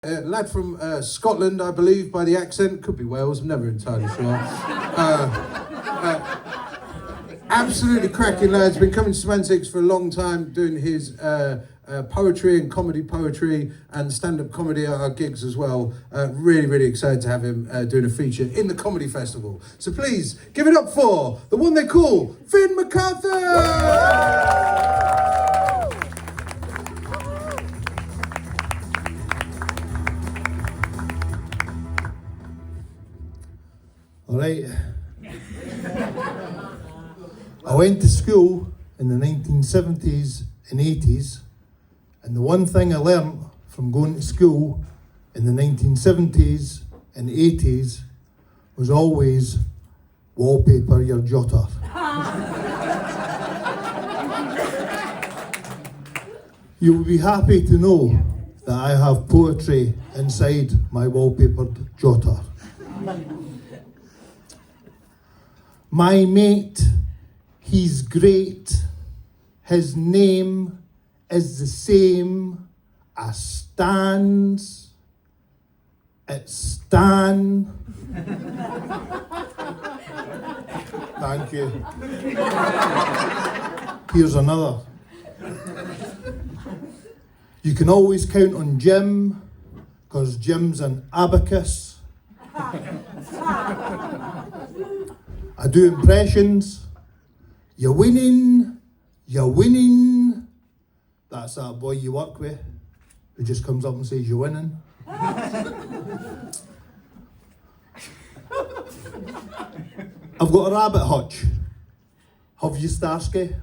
Lad from Scotland, I believe, by the accent. Could be Wales, I'm never entirely sure. Absolutely cracking lads. Been coming to Some Antics for a long time, doing his poetry and comedy poetry and stand-up comedy at our gigs as well. Really excited to have him doing a feature in the Comedy Festival. So please, give it up for the one they call Finn MacArthur! All right. I went to school in the 1970s and 80s, and the one thing I learned from going to school in the 1970s and 80s was always wallpaper your jotter. You will be happy to know that I have poetry inside my wallpapered jotter. My mate, he's great. His name is the same as Stan's. It's Stan. Thank you. Here's another. You can always count on Jim, because Jim's an abacus. I do impressions. You're winning. That's that boy you work with who just comes up and says you're winning. I've got a rabbit hutch. Have you Starsky?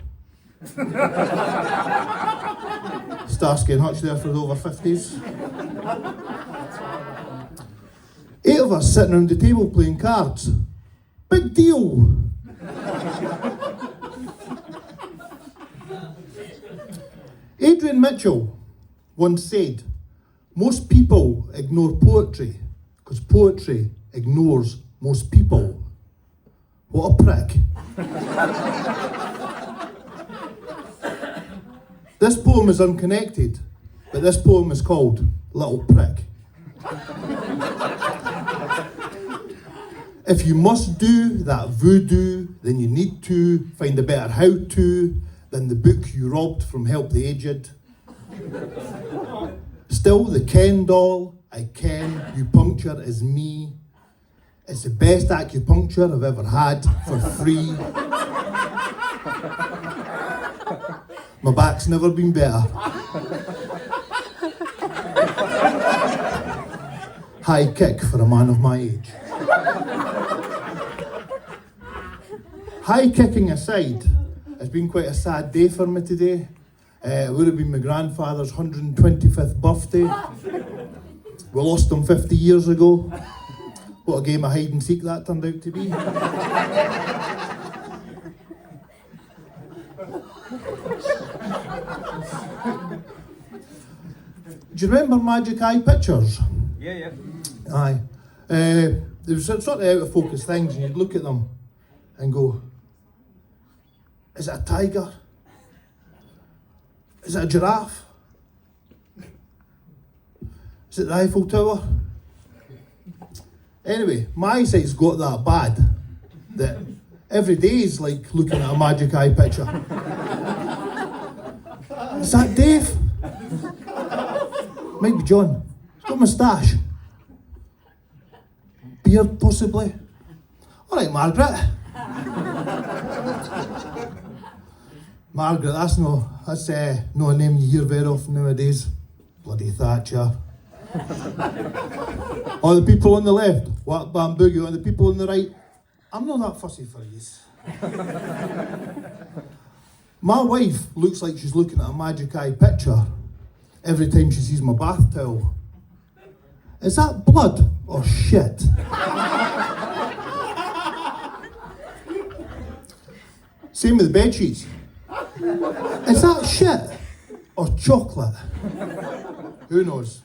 Starsky and Hutch there for the over 50s. 8 of us sitting around the table playing cards. Big deal. Adrian Mitchell once said, most people ignore poetry because poetry ignores most people. What a prick. This poem is unconnected, but this poem is called Little Prick. If you must do that voodoo, then you need to find a better how-to than the book you robbed from Help the Aged. Still the Ken doll, I ken, you puncture is me. It's the best acupuncture I've ever had for free. My back's never been better. High kick for a man of my age. High kicking aside, it's been quite a sad day for me today. It would have been my grandfather's 125th birthday. We lost him 50 years ago. What a game of hide and seek that turned out to be. Do you remember Magic Eye Pictures? Yeah. Aye. There was sort of out of focus things, and you'd look at them and go, is it a tiger? Is it a giraffe? Is it the Eiffel Tower? Anyway, my eyesight's got that bad that every day is like looking at a Magic Eye picture. Is that Dave? Might be John. He's got a moustache. Beard, possibly. All right, Margaret. Margaret, that's no a name you hear very often nowadays. Bloody Thatcher. Or the people on the left, what bamboo, and the people on the right, I'm not that fussy for yous. My wife looks like she's looking at a Magic Eye picture every time she sees my bath towel. Is that blood or shit? Same with the bed sheets. Is that shit or chocolate? Who knows?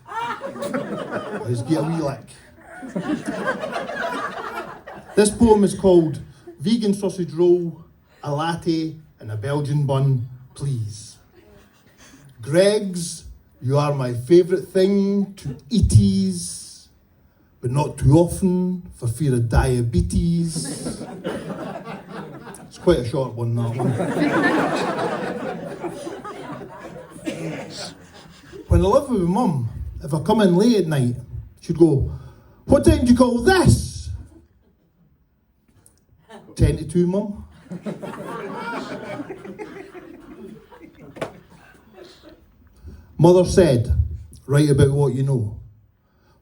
Let's get a wee lick. This poem is called Vegan Sausage Roll, a Latte and a Belgian Bun, Please. Greg's You are my favourite thing to eaties, but not too often for fear of diabetes. It's quite a short one, that one. When I lived with my mum, if I come in late at night, she'd go, "What time do you call this?" 10 to 2, Mum. Mother said, "Write about what you know."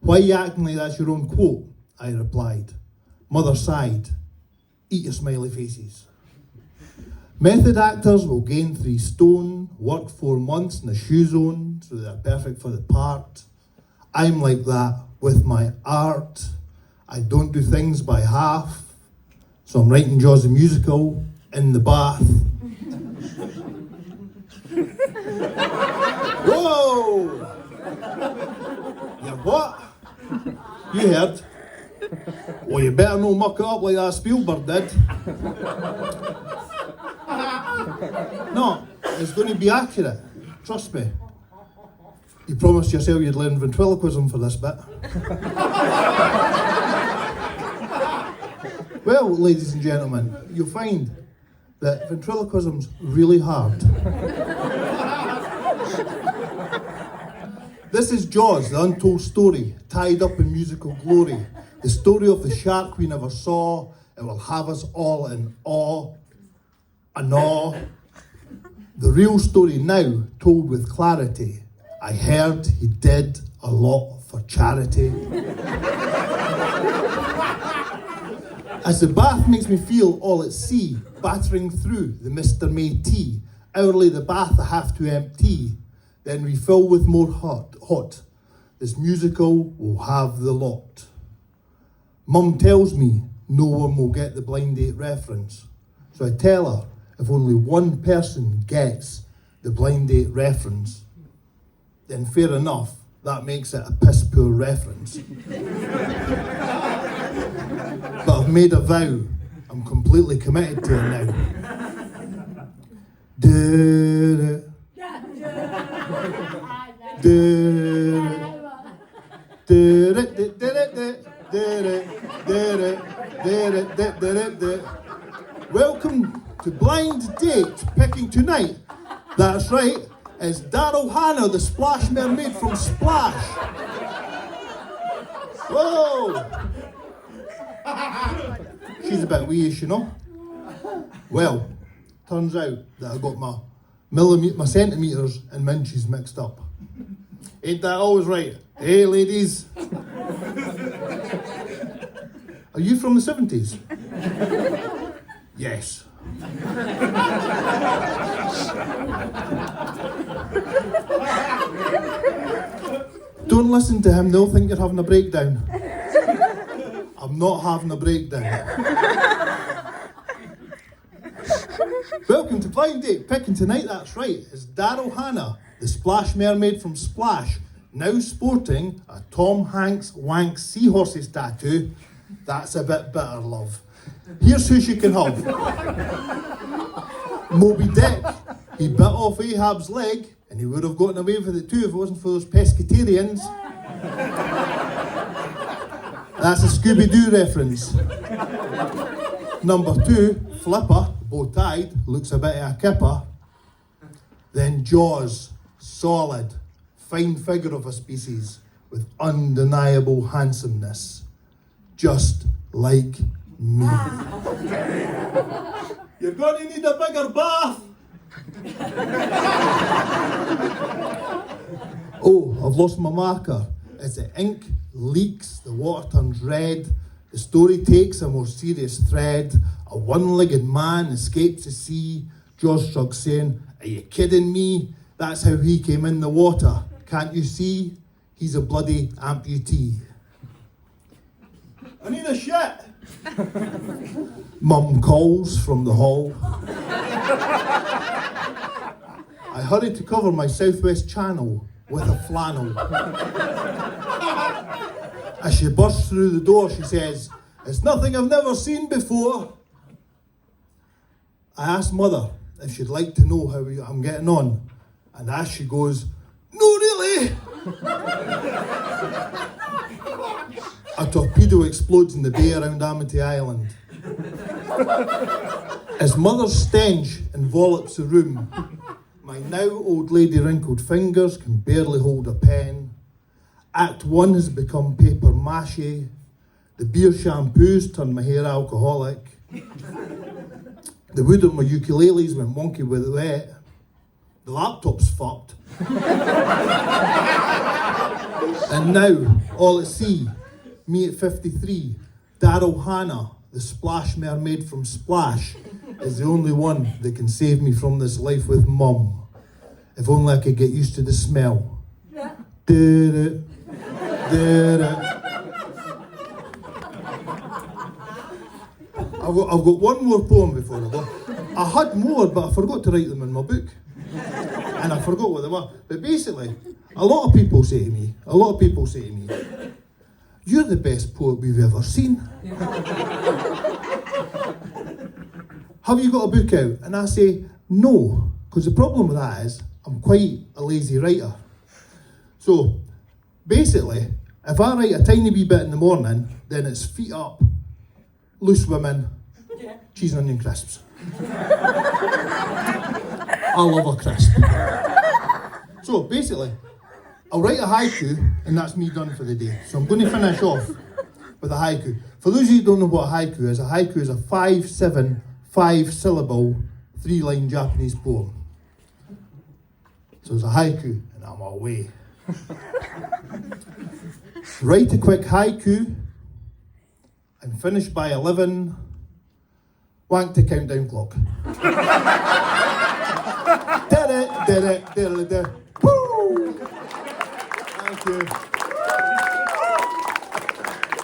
"Why are you acting like that's your own quote?" I replied. Mother sighed. "Eat your smiley faces." Method actors will gain 3 stone, work 4 months in a shoe zone, so they're perfect for the part. I'm like that with my art. I don't do things by half, so I'm writing Jaws the musical in the bath. Whoa! You're what? You heard? Well, you better not muck it up like that Spielberg did. No, it's going to be accurate. Trust me. You promised yourself you'd learn ventriloquism for this bit. Well, ladies and gentlemen, you'll find that ventriloquism's really hard. This is Jaws, the untold story, tied up in musical glory. The story of the shark we never saw. It will have us all in awe. And awe. The real story now, told with clarity. I heard he did a lot for charity. As the bath makes me feel all at sea, battering through the Mr. Métis. Hourly the bath I have to empty, then refill with more hot. This musical will have the lot. Mum tells me no one will get the blind date reference. So I tell her if only one person gets the blind date reference, then fair enough, that makes it a piss poor reference. But I've made a vow, I'm completely committed to it now. Welcome to Blind Date, picking tonight. That's right, it's Daryl Hannah, the Splash Mermaid from Splash. Whoa! She's a bit weeish, you know. Well, turns out that I got my centimetres and inches mixed up. Ain't that always right? Hey, ladies. Are you from the 70s? Yes. Don't listen to him, they'll think you're having a breakdown. I'm not having a breakdown. Welcome to Blind Date, picking tonight, that's right. It's Daryl Hannah, the Splash Mermaid from Splash, now sporting a Tom Hanks wank seahorses tattoo. That's a bit bitter, love. Here's who she can have. Moby Dick. He bit off Ahab's leg, and he would have gotten away with it too if it wasn't for those pescatarians. That's a Scooby-Doo reference. Number 2, Flipper, bow-tied, looks a bit of a kipper. Then Jaws, solid, fine figure of a species with undeniable handsomeness, just like me. You're going to need a bigger bath. Oh, I've lost my marker. As the ink leaks, the water turns red. The story takes a more serious thread. A one-legged man escapes the sea. Jaws shrugs, saying, "Are you kidding me? That's how he came in the water. Can't you see? He's a bloody amputee." I need a shit. Mum calls from the hall. I hurry to cover my southwest channel with a flannel. As she bursts through the door, she says, "It's nothing I've never seen before." I asked Mother if she'd like to know how I'm getting on, and as she goes, "No, really? Billy! A torpedo explodes in the bay around Amity Island. His mother's stench envelops the room. My now old lady wrinkled fingers can barely hold a pen. Act 1 has become paper mache. The beer shampoos turned my hair alcoholic. The wood of my ukuleles went wonky with wet. The laptop's fucked. And now, all at sea, me at 53, Daryl Hannah, the splash mermaid from Splash, is the only one that can save me from this life with Mum. If only I could get used to the smell. Did it. I've got one more poem before I go. I had more, but I forgot to write them in my book. And I forgot what they were. But basically, a lot of people say to me, you're the best poet we've ever seen. Have you got a book out? And I say, no, because the problem with that is I'm quite a lazy writer. So, basically, if I write a tiny wee bit in the morning, then it's feet up, loose women, cheese and onion crisps. I love a crisp. So, basically, I'll write a haiku, and that's me done for the day. So I'm going to finish off with a haiku. For those of you who don't know what a haiku is a 5-7, 5-syllable, 3-line Japanese poem. So it's a haiku, and I'm away. Write a quick haiku, and finish by 11. Wank the countdown clock. Did it. Woo! Thank you.